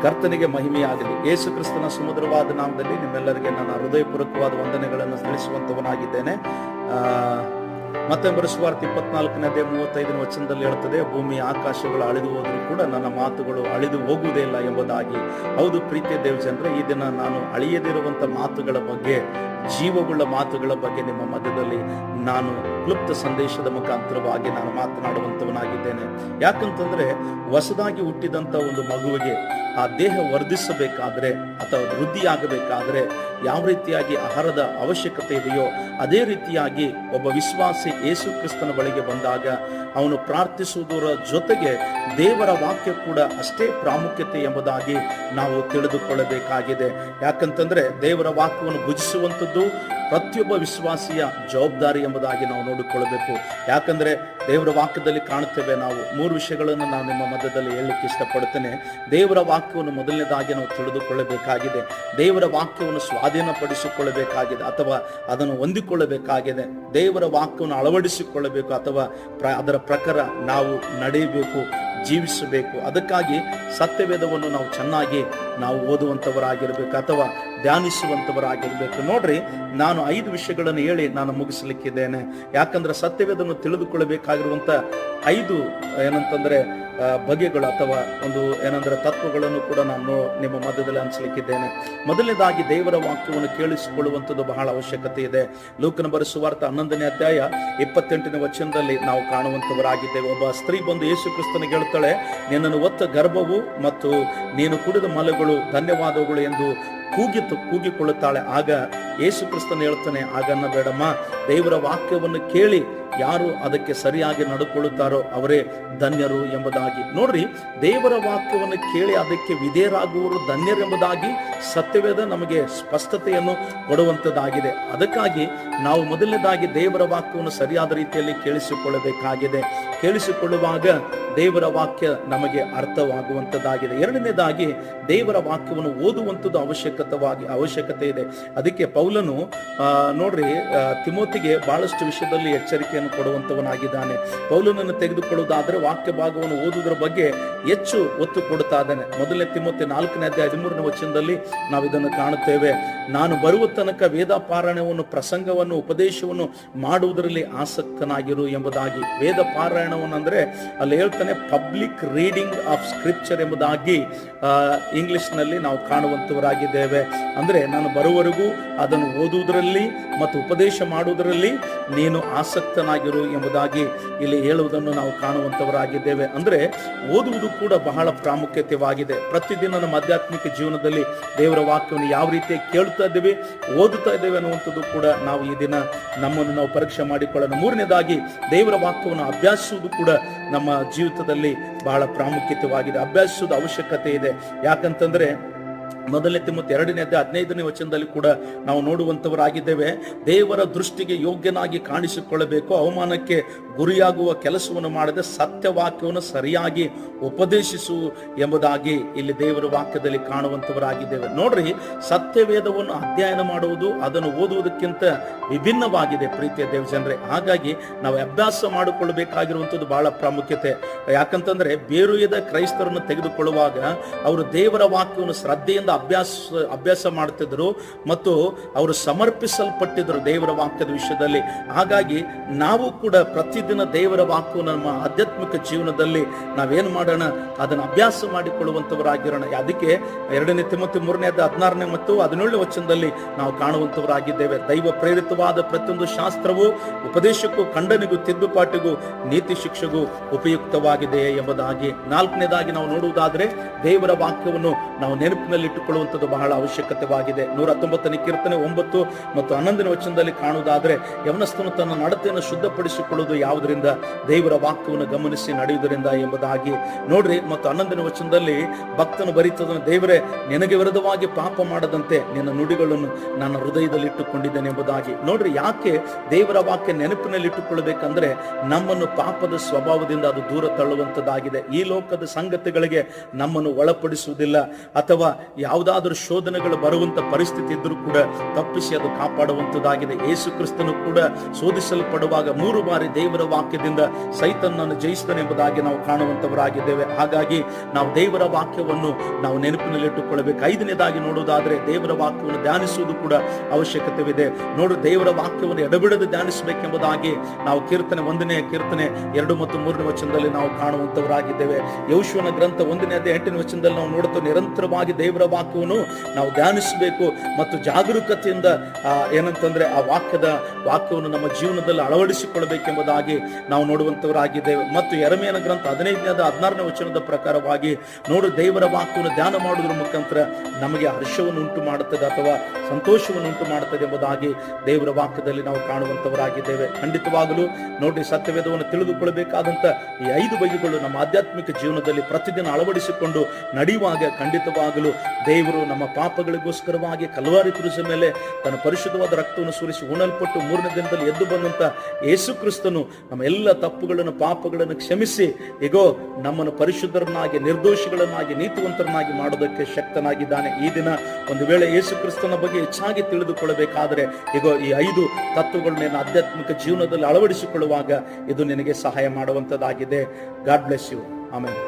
ಕರ್ತನಿಗೆ ಮಹಿಮೆಯಾಗಲಿ. ಯೇಸು ಕ್ರಿಸ್ತನ ಸುಮಧುರವಾದ ನಾಮದಲ್ಲಿ ನಿಮ್ಮೆಲ್ಲರಿಗೆ ನನ್ನ ಹೃದಯಪೂರ್ವಕವಾದ ವಂದನೆಗಳನ್ನು ತಿಳಿಸುವಂತವನಾಗಿದ್ದೇನೆ. ಮತ್ತೊಂದು ಸುವಾರ್ತೆ 24:35 ವಚನದಲ್ಲಿ ಹೇಳುತ್ತದೆ, ಭೂಮಿ ಆಕಾಶಗಳು ಅಳಿದು ಹೋದರೂ ಕೂಡ ನನ್ನ ಮಾತುಗಳು ಅಳಿದು ಹೋಗುವುದೇ ಇಲ್ಲ ಎಂಬುದಾಗಿ. ಹೌದು ಪ್ರೀತಿಯ ದೇವಜನರೇ, ಈ ದಿನ ನಾನು ಅಳಿಯದಿರುವಂತ ಮಾತುಗಳ ಬಗ್ಗೆ, ಜೀವವುಳ್ಳ ಮಾತುಗಳ ಬಗ್ಗೆ ನಿಮ್ಮ ಮಧ್ಯದಲ್ಲಿ ನಾನು ಕ್ಲುಪ್ತ ಸಂದೇಶದ ಮುಖಾಂತರವಾಗಿ ನಾನು ಮಾತನಾಡುವಂತವನಾಗಿದ್ದೇನೆ. ಯಾಕಂತಂದ್ರೆ ಹೊಸದಾಗಿ ಹುಟ್ಟಿದಂತ ಒಂದು ಮಗುವಿಗೆ ಆ ದೇಹ ವರ್ಧಿಸಬೇಕಾದ್ರೆ ಅಥವಾ ವೃದ್ಧಿಯಾಗಬೇಕಾದ್ರೆ ಯಾವ ರೀತಿಯಾಗಿ ಆಹಾರದ ಅವಶ್ಯಕತೆ ಇದೆಯೋ ಅದೇ ರೀತಿಯಾಗಿ ಒಬ್ಬ ವಿಶ್ವಾಸಿ ಯೇಸು ಕ್ರಿಸ್ತನ ಬಳಿಗೆ ಬಂದಾಗ ಅವನು ಪ್ರಾರ್ಥಿಸುವುದರ ಜೊತೆಗೆ ದೇವರ ವಾಕ್ಯ ಕೂಡ ಅಷ್ಟೇ ಪ್ರಾಮುಖ್ಯತೆ ಎಂಬುದಾಗಿ ನಾವು ತಿಳಿದುಕೊಳ್ಳಬೇಕಾಗಿದೆ. ಯಾಕಂತಂದ್ರೆ ದೇವರ ವಾಕ್ಯವನ್ನು ಭುಜಿಸುವಂಥದ್ದು ಪ್ರತಿಯೊಬ್ಬ ವಿಶ್ವಾಸಿಯ ಜವಾಬ್ದಾರಿ ಎಂಬುದಾಗಿ ನಾವು ನೋಡಿಕೊಳ್ಳಬೇಕು. ಯಾಕಂದ್ರೆ ದೇವರ ವಾಕ್ಯದಲ್ಲಿ ಕಾಣುತ್ತೇವೆ, ನಾವು 3 ವಿಷಯಗಳನ್ನು ನಾನು ನಿಮ್ಮ ಮಧ್ಯದಲ್ಲಿ ಹೇಳಲಿಕ್ಕೆ ಇಷ್ಟಪಡುತ್ತೇನೆ. ದೇವರ ವಾಕ್ಯವನ್ನು ಮೊದಲನೇದಾಗಿ ನಾವು ತಿಳಿದುಕೊಳ್ಳಬೇಕಾಗಿದೆ. ದೇವರ ವಾಕ್ಯವನ್ನು ಸ್ವಾಧೀನಪಡಿಸಿಕೊಳ್ಳಬೇಕಾಗಿದೆ ಅಥವಾ ಅದನ್ನು ಹೊಂದಿಕೊಳ್ಳಬೇಕಾಗಿದೆ. ದೇವರ ವಾಕ್ಯವನ್ನು ಅಳವಡಿಸಿಕೊಳ್ಳಬೇಕು ಅಥವಾ ಅದರ ಪ್ರಕಾರ ನಾವು ನಡೆಯಬೇಕು, ಜೀವಿಸಬೇಕು. ಅದಕ್ಕಾಗಿ ಸತ್ಯವೇದವನ್ನು ನಾವು ಚೆನ್ನಾಗಿ ನಾವು ಓದುವಂಥವರಾಗಿರ್ಬೇಕು ಅಥವಾ ಧ್ಯಾನಿಸುವಂಥವರಾಗಿರ್ಬೇಕು. ನೋಡ್ರಿ, ನಾನು 5 ವಿಷಯಗಳನ್ನು ಹೇಳಿ ನಾನು ಮುಗಿಸಲಿಕ್ಕಿದ್ದೇನೆ. ಯಾಕಂದ್ರೆ ಸತ್ಯವೇದವನ್ನು ತಿಳಿದುಕೊಳ್ಳಬೇಕಾಗಿರುವಂತ 5 ಏನಂತಂದ್ರೆ ಬಗೆಗಳು ಅಥವಾ ಒಂದು ಏನಂದ್ರೆ ತತ್ವಗಳನ್ನು ಕೂಡ ನಾನು ನಿಮ್ಮ ಮಧ್ಯದಲ್ಲಿ ಹಂಚಲಿಕ್ಕಿದ್ದೇನೆ. ಮೊದಲನೇದಾಗಿ ದೇವರ ವಾಕ್ಯವನ್ನು ಕೇಳಿಸಿಕೊಳ್ಳುವಂಥದ್ದು ಬಹಳ ಅವಶ್ಯಕತೆ ಇದೆ. ಲೂಕನ ಬರೆದ ಸುವಾರ್ತೆ 11ನೇ ಅಧ್ಯಾಯ 28ನೇ ವಚನದಲ್ಲಿ ನಾವು ಕಾಣುವಂಥವರಾಗಿದ್ದೇವೆ. ಒಬ್ಬ ಸ್ತ್ರೀ ಬಂದು ಯೇಸು ಕ್ರಿಸ್ತನಿಗೆ ಹೇಳ್ತಾಳೆ, ನಿನ್ನನ್ನು ಹೊತ್ತ ಗರ್ಭವು ಮತ್ತು ನೀನು ಕುಡಿದ ಮಲಗಳು ಧನ್ಯವಾದಗಳು ಎಂದು ಕೂಗಿಕೊಳ್ಳುತ್ತಾಳೆ. ಆಗ ಯೇಸು ಕ್ರಿಸ್ತನ ಹೇಳ್ತಾನೆ, ಆಗನ್ನ ಬೇಡಮ್ಮ, ದೇವರ ವಾಕ್ಯವನ್ನು ಕೇಳಿ ಯಾರು ಅದಕ್ಕೆ ಸರಿಯಾಗಿ ನಡ್ಕೊಳ್ಳುತ್ತಾರೋ ಅವರೇ ಧನ್ಯರು ಎಂಬುದಾಗಿ. ನೋಡ್ರಿ, ದೇವರ ವಾಕ್ಯವನ್ನು ಕೇಳಿ ಅದಕ್ಕೆ ವಿಧೇಯರಾಗುವರು ಧನ್ಯರೆಂಬುದಾಗಿ ಸತ್ಯವೇದ ನಮಗೆ ಸ್ಪಷ್ಟತೆಯನ್ನು ಕೊಡುವಂಥದ್ದಾಗಿದೆ. ಅದಕ್ಕಾಗಿ ನಾವು ಮೊದಲನೇದಾಗಿ ದೇವರ ವಾಕ್ಯವನ್ನು ಸರಿಯಾದ ರೀತಿಯಲ್ಲಿ ಕೇಳಿಸಿಕೊಳ್ಳಬೇಕಾಗಿದೆ. ಕೇಳಿಸಿಕೊಳ್ಳುವಾಗ ದೇವರ ವಾಕ್ಯ ನಮಗೆ ಅರ್ಥವಾಗುವಂಥದ್ದಾಗಿದೆ. ಎರಡನೇದಾಗಿ ದೇವರ ವಾಕ್ಯವನ್ನು ಓದುವಂಥದ್ದು ಅವಶ್ಯಕತೆ ಇದೆ. ಅದಕ್ಕೆ ಪೌಲನು ನೋಡ್ರಿ ತಿಮೋತಿಗೆ ಬಹಳಷ್ಟು ವಿಷಯದಲ್ಲಿ ಎಚ್ಚರಿಕೆಯನ್ನು ಕೊಡುವಂತವನಾಗಿದ್ದಾನೆ. ಪೌಲನನ್ನು ತೆಗೆದುಕೊಳ್ಳುವುದಾದ್ರೆ ವಾಕ್ಯ ಭಾಗವನ್ನು ಓದುವುದರ ಬಗ್ಗೆ ಹೆಚ್ಚು ಒತ್ತು ಕೊಡುತ್ತಾ ಇದ್ದಾನೆ. ಮೊದಲನೇ ತಿಮೋತಿ 4ನೇ ಅಧ್ಯಾಯ 13ನೇ ವಚನದಲ್ಲಿ ನಾವು ಇದನ್ನು ಕಾಣುತ್ತೇವೆ. ನಾನು ಬರುವ ತನಕ ವೇದ ಪಾರಾಯಣವನ್ನು, ಪ್ರಸಂಗವನ್ನು, ಉಪದೇಶವನ್ನು ಮಾಡುವುದರಲ್ಲಿ ಆಸಕ್ತನಾಗಿರು ಎಂಬುದಾಗಿ. ವೇದ ಪಾರಾಯಣವನ್ನು ಅಂದ್ರೆ ಅಲ್ಲಿ ಹೇಳ್ತಾನೆ ಪಬ್ಲಿಕ್ ರೀಡಿಂಗ್ ಆಫ್ ಸ್ಕ್ರಿಪ್ಚರ್ ಎಂಬುದಾಗಿ ಇಂಗ್ಲಿಷ್ ನಲ್ಲಿ ನಾವು ಕಾಣುವಂತವರಾಗಿದ್ದೇವೆ. ಅಂದ್ರೆ ನಾನು ಬರುವವರೆಗೂ ಅದನ್ನು ಓದುವುದರಲ್ಲಿ ಮತ್ತು ಉಪದೇಶ ಮಾಡುವುದರಲ್ಲಿ ನೀನು ಆಸಕ್ತನಾಗಿರು ಎಂಬುದಾಗಿ ಇಲ್ಲಿ ಹೇಳುವುದನ್ನು ನಾವು ಕಾಣುವಂತವರಾಗಿದ್ದೇವೆ. ಅಂದ್ರೆ ಓದುವುದು ಕೂಡ ಬಹಳ ಪ್ರಾಮುಖ್ಯತೆವಾಗಿದೆ. ಪ್ರತಿದಿನ ನಮ್ಮ ಆಧ್ಯಾತ್ಮಿಕ ಜೀವನದಲ್ಲಿ ದೇವರ ವಾಕ್ಯವನ್ನು ಯಾವ ರೀತಿ ಕೇಳುತ್ತಾ ಇದ್ದೇವೆ, ಓದುತ್ತಾ ಇದ್ದೇವೆ ಅನ್ನುವಂಥದ್ದು ಕೂಡ ನಾವು ಈ ದಿನ ನಮ್ಮನ್ನು ನಾವು ಪರೀಕ್ಷೆ ಮಾಡಿಕೊಳ್ಳೋಣ. ಮೂರನೇದಾಗಿ ದೇವರ ವಾಕ್ಯವನ್ನು ಅಭ್ಯಾಸಿಸುವುದು ಕೂಡ ನಮ್ಮ ಜೀವಿತದಲ್ಲಿ ಬಹಳ ಪ್ರಾಮುಖ್ಯತೆವಾಗಿದೆ. ಅಭ್ಯಾಸಿಸುವುದು ಅವಶ್ಯಕತೆ ಇದೆ. ಯಾಕಂತಂದ್ರೆ ಮೊದಲನೇ ತಿಮೋತಿ 2ನೇ ಅಧ್ಯಾಯ 15ನೇ ವಚನದಲ್ಲಿ ಕೂಡ ನಾವು ನೋಡುವಂತವರಾಗಿದ್ದೇವೆ. ದೇವರ ದೃಷ್ಟಿಗೆ ಯೋಗ್ಯನಾಗಿ ಕಾಣಿಸಿಕೊಳ್ಳಬೇಕು, ಅವಮಾನಕ್ಕೆ ಗುರಿಯಾಗುವ ಕೆಲಸವನ್ನು ಮಾಡದೆ ಸತ್ಯವಾಕ್ಯವನ್ನು ಸರಿಯಾಗಿ ಉಪದೇಶಿಸು ಎಂಬುದಾಗಿ ಇಲ್ಲಿ ದೇವರ ವಾಕ್ಯದಲ್ಲಿ ಕಾಣುವಂತವರಾಗಿದ್ದೇವೆ. ನೋಡ್ರಿ, ಸತ್ಯವೇದವನ್ನು ಅಧ್ಯಯನ ಮಾಡುವುದು ಅದನ್ನು ಓದುವುದಕ್ಕಿಂತ ವಿಭಿನ್ನವಾಗಿದೆ ಪ್ರೀತಿಯ ದೇವಜನರೇ. ಹಾಗಾಗಿ ನಾವು ಅಭ್ಯಾಸ ಮಾಡಿಕೊಳ್ಳಬೇಕಾಗಿರುವಂಥದ್ದು ಬಹಳ ಪ್ರಾಮುಖ್ಯತೆ. ಯಾಕಂತಂದ್ರೆ ಬೇರುಯದ ಕ್ರೈಸ್ತರನ್ನು ತೆಗೆದುಕೊಳ್ಳುವಾಗ ಅವರು ದೇವರ ವಾಕ್ಯವನ್ನು ಶ್ರದ್ಧೆಯಿಂದ ಅಭ್ಯಾಸ ಮಾಡ್ತಿದ್ರು ಮತ್ತು ಅವರು ಸಮರ್ಪಿಸಲ್ಪಟ್ಟಿದ್ರು ದೇವರ ವಾಕ್ಯದ ವಿಷಯದಲ್ಲಿ. ಹಾಗಾಗಿ ನಾವು ಕೂಡ ಪ್ರತಿದಿನ ದೇವರ ವಾಕ್ಯವನ್ನು ನಮ್ಮ ಆಧ್ಯಾತ್ಮಿಕ ಜೀವನದಲ್ಲಿ ನಾವೇನು ಮಾಡೋಣ, ಅದನ್ನು ಅಭ್ಯಾಸ ಮಾಡಿಕೊಳ್ಳುವಂತವರಾಗಿರೋಣ. ಅದಕ್ಕೆ 2ನೇ ತಿಮೋತಿ 3ನೇ ಅಧ್ಯಾಯ 16ನೇ ಮತ್ತು 17ನೇ ವಚನದಲ್ಲಿ ನಾವು ಕಾಣುವಂತವರಾಗಿದ್ದೇವೆ. ದೈವ ಪ್ರೇರಿತವಾದ ಪ್ರತಿಯೊಂದು ಶಾಸ್ತ್ರವು ಉಪದೇಶಕ್ಕೂ, ಖಂಡನೆಗೂ, ತಿದ್ದುಪಾಟಿಗೂ, ನೀತಿ ಶಿಕ್ಷೆಗೂ ಉಪಯುಕ್ತವಾಗಿದೆ ಎಂಬುದಾಗಿ. 4ನೇದಾಗಿ ನಾವು ನೋಡುವುದಾದ್ರೆ ದೇವರ ವಾಕ್ಯವನ್ನು ನಾವು ನೆನಪಿನಲ್ಲಿಟ್ಟುಕೊಳ್ಳುವಂಥದ್ದು ಬಹಳ ಅವಶ್ಯಕತೆವಾಗಿದೆ. 119ನೇ ಕೀರ್ತನೆ 9 ಮತ್ತು 11ನೇ ವಚನದಲ್ಲಿ ಕಾಣುವುದಾದ್ರೆ, ಯವನಸ್ಥನು ತನ್ನ ನಡತೆಯನ್ನು ಶುದ್ಧಪಡಿಸಿಕೊಳ್ಳುವುದು ಯಾವುದರಿಂದ? ದೇವರ ವಾಕ್ಯವನ್ನು ಗಮನಿಸಿ ನಡೆಯುವುದರಿಂದ ಎಂಬುದಾಗಿ. ನೋಡ್ರಿ, ಮತ್ತು 11ನೇ ವಚನದಲ್ಲಿ ಭಕ್ತನು ಬರೀತದನ್ನು, ದೇವರೇ ನಿನಗೆ ವಿರುದ್ಧವಾಗಿ ಪಾಪ ಮಾಡದಂತೆ ನಿನ್ನ ನುಡಿಗಳನ್ನು ನನ್ನ ಹೃದಯದಲ್ಲಿ ಇಟ್ಟುಕೊಂಡಿದ್ದೇನೆ ಎಂಬುದಾಗಿ. ನೋಡ್ರಿ, ಯಾಕೆ ದೇವರ ವಾಕ್ಯ ನೆನಪಿನಲ್ಲಿ ಇಟ್ಟುಕೊಳ್ಳಬೇಕಂದ್ರೆ ನಮ್ಮನ್ನು ಪಾಪದ ಸ್ವಭಾವದಿಂದ ಅದು ದೂರ ತಳ್ಳುವಂಥದ್ದಾಗಿದೆ. ಈ ಲೋಕದ ಸಂಗತಿಗಳಿಗೆ ನಮ್ಮನ್ನು ಒಳಪಡಿಸುವುದಿಲ್ಲ ಅಥವಾ ಯಾವುದಾದ್ರೂ ಶೋಧನೆಗಳು ಬರುವಂತ ಪರಿಸ್ಥಿತಿ ಇದ್ರೂ ಕೂಡ ತಪ್ಪಿಸಿ ಅದು ಕಾಪಾಡುವಂತದ್ದಾಗಿದೆ. ಯೇಸು ಕ್ರಿಸ್ತನು ಕೂಡ ಶೋಧಿಸಲ್ಪಡುವಾಗ 3 ಬಾರಿ ದೇವರ ವಾಕ್ಯದಿಂದ ಸೈತಾನನನ್ನು ಜಯಿಸಿದನು ಎಂಬುದಾಗಿ ನಾವು ಕಾಣುವಂತವರಾಗಿದ್ದೇವೆ. ಹಾಗಾಗಿ ನಾವು ದೇವರ ವಾಕ್ಯವನ್ನು ನಾವು ನೆನಪಿನಲ್ಲಿಟ್ಟುಕೊಳ್ಳಬೇಕು. 5ನೇದಾಗಿ ನೋಡುವುದಾದ್ರೆ ದೇವರ ವಾಕ್ಯವನ್ನು ಧ್ಯಾನಿಸುವುದು ಕೂಡ ಅವಶ್ಯಕತೆವಿದೆ. ನೋಡು, ದೇವರ ವಾಕ್ಯವನ್ನು ಎಡಬಿಡದೆ ಧ್ಯಾನಿಸಬೇಕೆಂಬುದಾಗಿ ನಾವು ಕೀರ್ತನೆ 1ನೇ ಕೀರ್ತನೆ 2 ಮತ್ತು 3ನೇ ವಚನದಲ್ಲಿ ನಾವು ಕಾಣುವಂತವರಾಗಿದ್ದೇವೆ. ಯೆಹೋಶುವನ ಗ್ರಂಥ 1ನೇ ಅಧ್ಯಾಯ 8ನೇ ವಚನದಲ್ಲಿ ನಾವು ನೋಡುತ್ತೇವೆ, ನಿರಂತರವಾಗಿ ದೇವರ ವಾಕ್ಯವನ್ನು ನಾವು ಧ್ಯಾನಿಸಬೇಕು ಮತ್ತು ಜಾಗರೂಕತೆಯಿಂದ ಏನಂತಂದ್ರೆ ಆ ವಾಕ್ಯವನ್ನು ನಮ್ಮ ಜೀವನದಲ್ಲಿ ಅಳವಡಿಸಿಕೊಳ್ಳಬೇಕೆಂಬುದಾಗಿ ನಾವು ನೋಡುವಂತವರಾಗಿದ್ದೇವೆ. ಮತ್ತು ಯೆರೆಮೀಯನ ಗ್ರಂಥ 15ನೇ 16ನೇ ವಚನದ ಪ್ರಕಾರವಾಗಿ ನೋಡು, ದೇವರ ವಾಕ್ಯವನ್ನು ಧ್ಯಾನ ಮಾಡುವುದರ ಮುಖಾಂತರ ನಮಗೆ ಹರ್ಷವನ್ನು ಉಂಟು ಮಾಡುತ್ತದೆ ಅಥವಾ ಸಂತೋಷವನ್ನು ಉಂಟು ಮಾಡುತ್ತದೆ ಎಂಬುದಾಗಿ ದೇವರ ವಾಕ್ಯದಲ್ಲಿ ನಾವು ಕಾಣುವಂತವರಾಗಿದ್ದೇವೆ. ಖಂಡಿತವಾಗಲೂ ನೋಡಿ, ಸತ್ಯವೇದವನ್ನು ತಿಳಿದುಕೊಳ್ಳಬೇಕಾದಂತ ಈ 5 ಬಗೆಗಳು ನಮ್ಮ ಆಧ್ಯಾತ್ಮಿಕ ಜೀವನದಲ್ಲಿ ಪ್ರತಿದಿನ ಅಳವಡಿಸಿಕೊಂಡು ನಡೆಯುವಾಗ ಖಂಡಿತವಾಗಲೂ ದೇವರು ನಮ್ಮ ಪಾಪಗಳಿಗೋಸ್ಕರವಾಗಿ ಕಲ್ವಾರಿ ಕ್ರೂಸಿನ ಮೇಲೆ ತನ್ನ ಪರಿಶುದ್ಧವಾದ ರಕ್ತವನ್ನು ಸುರಿಸಿ ಉಣಲ್ಪಟ್ಟು 3ನೇ ದಿನದಲ್ಲಿ ಎದ್ದು ಬಂದಂತ ಯೇಸು ಕ್ರಿಸ್ತನು ನಮ್ಮ ಎಲ್ಲ ತಪ್ಪುಗಳನ್ನು ಪಾಪಗಳನ್ನು ಕ್ಷಮಿಸಿ ಈಗೋ ನಮ್ಮನ್ನು ಪರಿಶುದ್ಧರನ್ನಾಗಿ, ನಿರ್ದೋಷಿಗಳನ್ನಾಗಿ, ನೀತಿವಂತರನ್ನಾಗಿ ಮಾಡೋದಕ್ಕೆ ಶಕ್ತನಾಗಿದ್ದಾನೆ. ಈ ದಿನ ಒಂದು ವೇಳೆ ಯೇಸು ಕ್ರಿಸ್ತನ ಬಗ್ಗೆ ಹೆಚ್ಚಾಗಿ ತಿಳಿದುಕೊಳ್ಳಬೇಕಾದರೆ ಈಗೋ ಈ 5 ತತ್ವಗಳನ್ನ ಆಧ್ಯಾತ್ಮಿಕ ಜೀವನದಲ್ಲಿ ಅಳವಡಿಸಿಕೊಳ್ಳುವಾಗ ಇದು ನಿನಗೆ ಸಹಾಯ ಮಾಡುವಂತದ್ದಾಗಿದೆ. God bless you. ಆಮೆನ್.